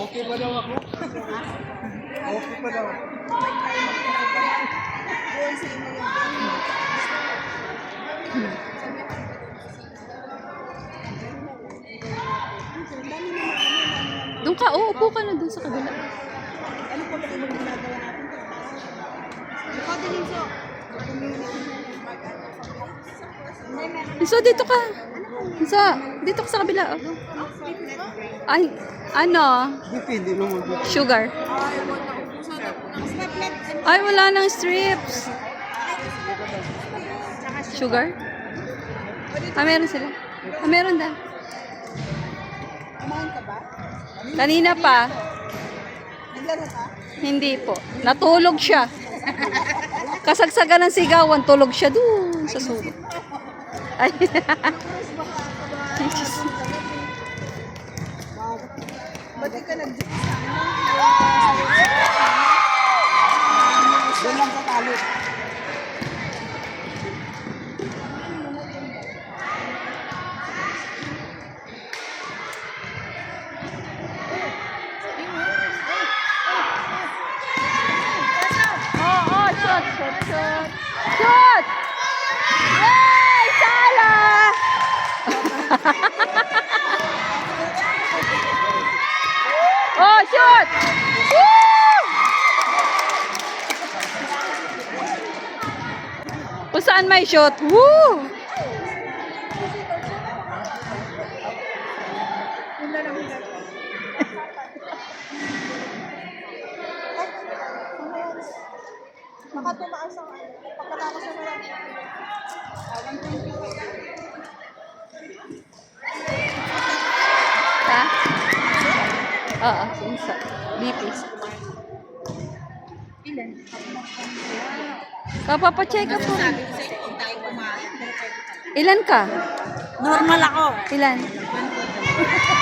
Okay pa daw ako? Okay pa daw. Doon ka, upo ka na doon sa kabila. Ano po ba yung ginagawa natin? Ikaw din yung so. So, dito ka. So, dito ka sa kabila. Oh. Ay, ano? Depende naman. Sugar. Ay, wala nang strips. Sugar? Ah, meron sila. Ah, meron daw. Kumain ka ba? Kanina pa. Naglaro ka? Hindi po. Natulog siya. Kasagsagan ng sigawan, tulog siya doon sa sulok. Ay. Ba't di ka nag-jump sa doon lang sa talo. Oh, shot. Shot! Yay! Sala! Oh, shoot! Woo! Kung saan may shot? Woo! Baka tumaas ang pagkatapos na lang. Ha? Oo, sinsa. BP. Ilan? Kapapacheck up po. Ilan ka? Normal ako. Ilan?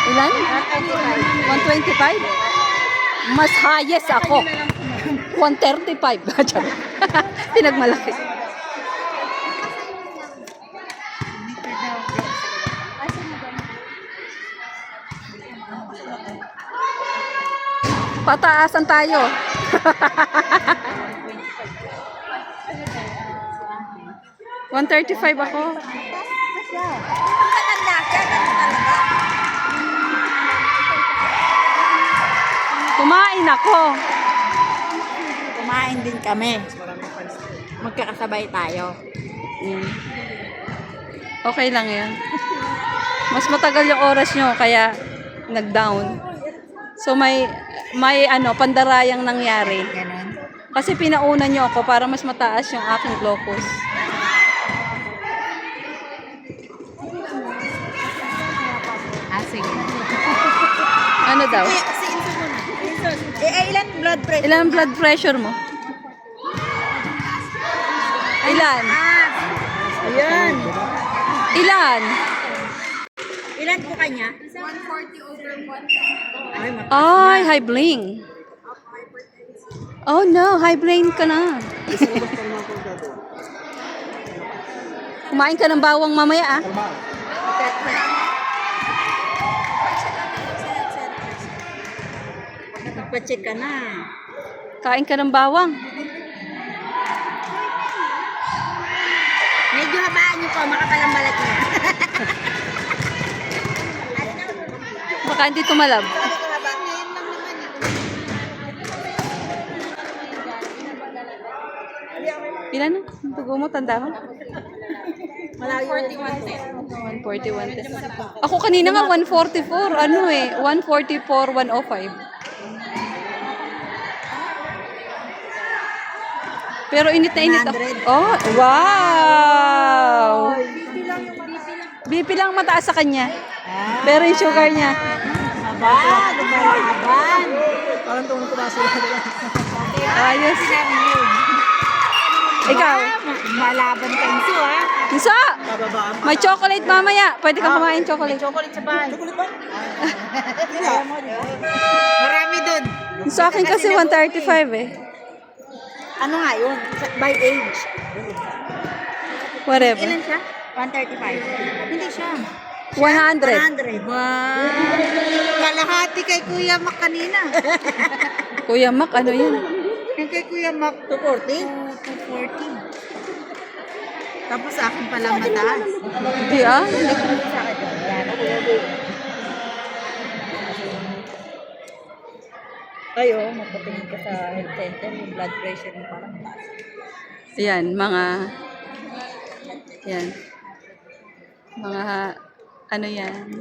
Ilan? 125? Mas highest ako. 135. Pinagmalaki. Pataasan tayo. 135 ako. Matanda ka, talaga. Kumain ako. Kumain din kami. Magkakasabay tayo. Okay lang yan. Mas matagal yung oras nyo, kaya nag-down. So may pandarayang nangyari. Ganun. Kasi pinauna nyo ako para mas mataas yung aking glucose. Sige. Ano daw? Ilan blood pressure? Ilan ang blood pressure mo? Ilan? Ayan. Ilan? Ilan po kanya? 140 over 1. Ay, high bling. Oh no, high bling ka na. Kumain ka ng bawang mamaya ah. Nagpa-check ka na. Kain ka ng bawang. Medyo habaan niyo po, makapalang balat niya. Baka hindi tumalab. Ilan na? Ang tugo mo, tanda mo? 141. Ako kanina nga 144. Ano eh? 144, 105. Pero init na init ako. 100. Oh, wow! BP lang mataas sa kanya. Pero yung sugar niya. Aba, lumalaban. Parang tungkol tumasa Ayos. Ikaw? Malaban ka inso, ha? Isa! Bababaan pa. May chocolate mamaya. Pwede ka kumain chocolate. Chocolate sa bahay. Chocolate ba? Marami dun. Sa akin kasi 135 eh. Ano nga yun? By age. Whatever. Ilan siya? 135. Hindi siya. 100. 100. Wow. Kalahati kay Kuya Mac kanina. Kuya Mac, ano yun? Yung kay Kuya Mac, 240? 240. Tapos sa akin pala mataas. Hindi ah. Ay, oh, mapatingin ka sa health center, yung blood pressure mo parang taas. Yan, mga... Yan. Mga... Ano yan?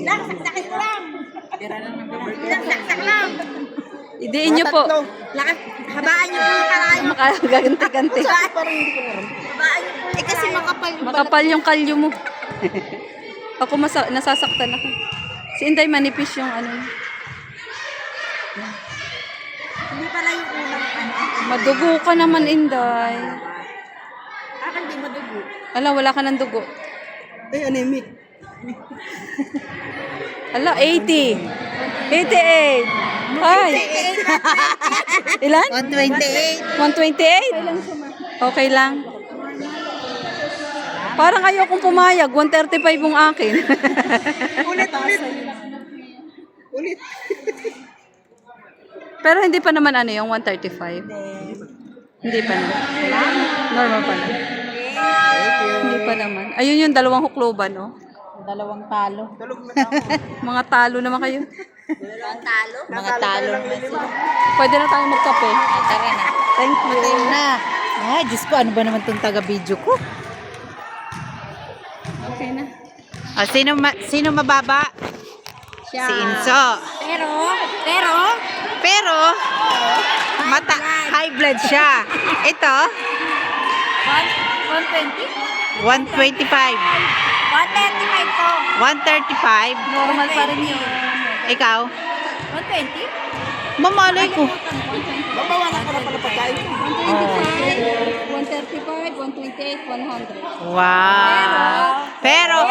Lang, saksak lang! Lang, saksak lang! Idiin nyo po. Lakas, habaan niyo po yung kalayo. Makaganti-ganti. Habaan niyo po. Eh kasi makapal yung Makapal yung kalyo mo. Ako nasasaktan ako. Si Inday manipis yung ano. Hindi pala yung unang ano. Madugo ka naman, Inday. Akan di madugo. Ala, wala ka ng dugo. Ay, anemic. Ala, 80. 88. Ay. Ilan? 128. 128? Okay lang. Parang ayaw kong pumayag. 135 yung akin. Ulit. Pero hindi pa naman ano yung 135. Hindi pa naman. Normal pa na. Hindi pa naman. Ayun yung dalawang hukloban, no? Dalawang talo. Mga talo naman kayo. Mga talo. Pwede na tayo magkape. Tara na. Thank you. Tayo na. Ay, Diyos ko, ano ba naman itong taga-video ko? Okay na. Ah, sino mababa? Siya. Si Inso. Pero, high blood siya. Ito, 120? 125. 135 po. 135. Normal pa rin yun. Ikaw? 120? Mamalay ko. Mabawalan ka na pala pagkain. 135, 128, 100. Wow. Pero,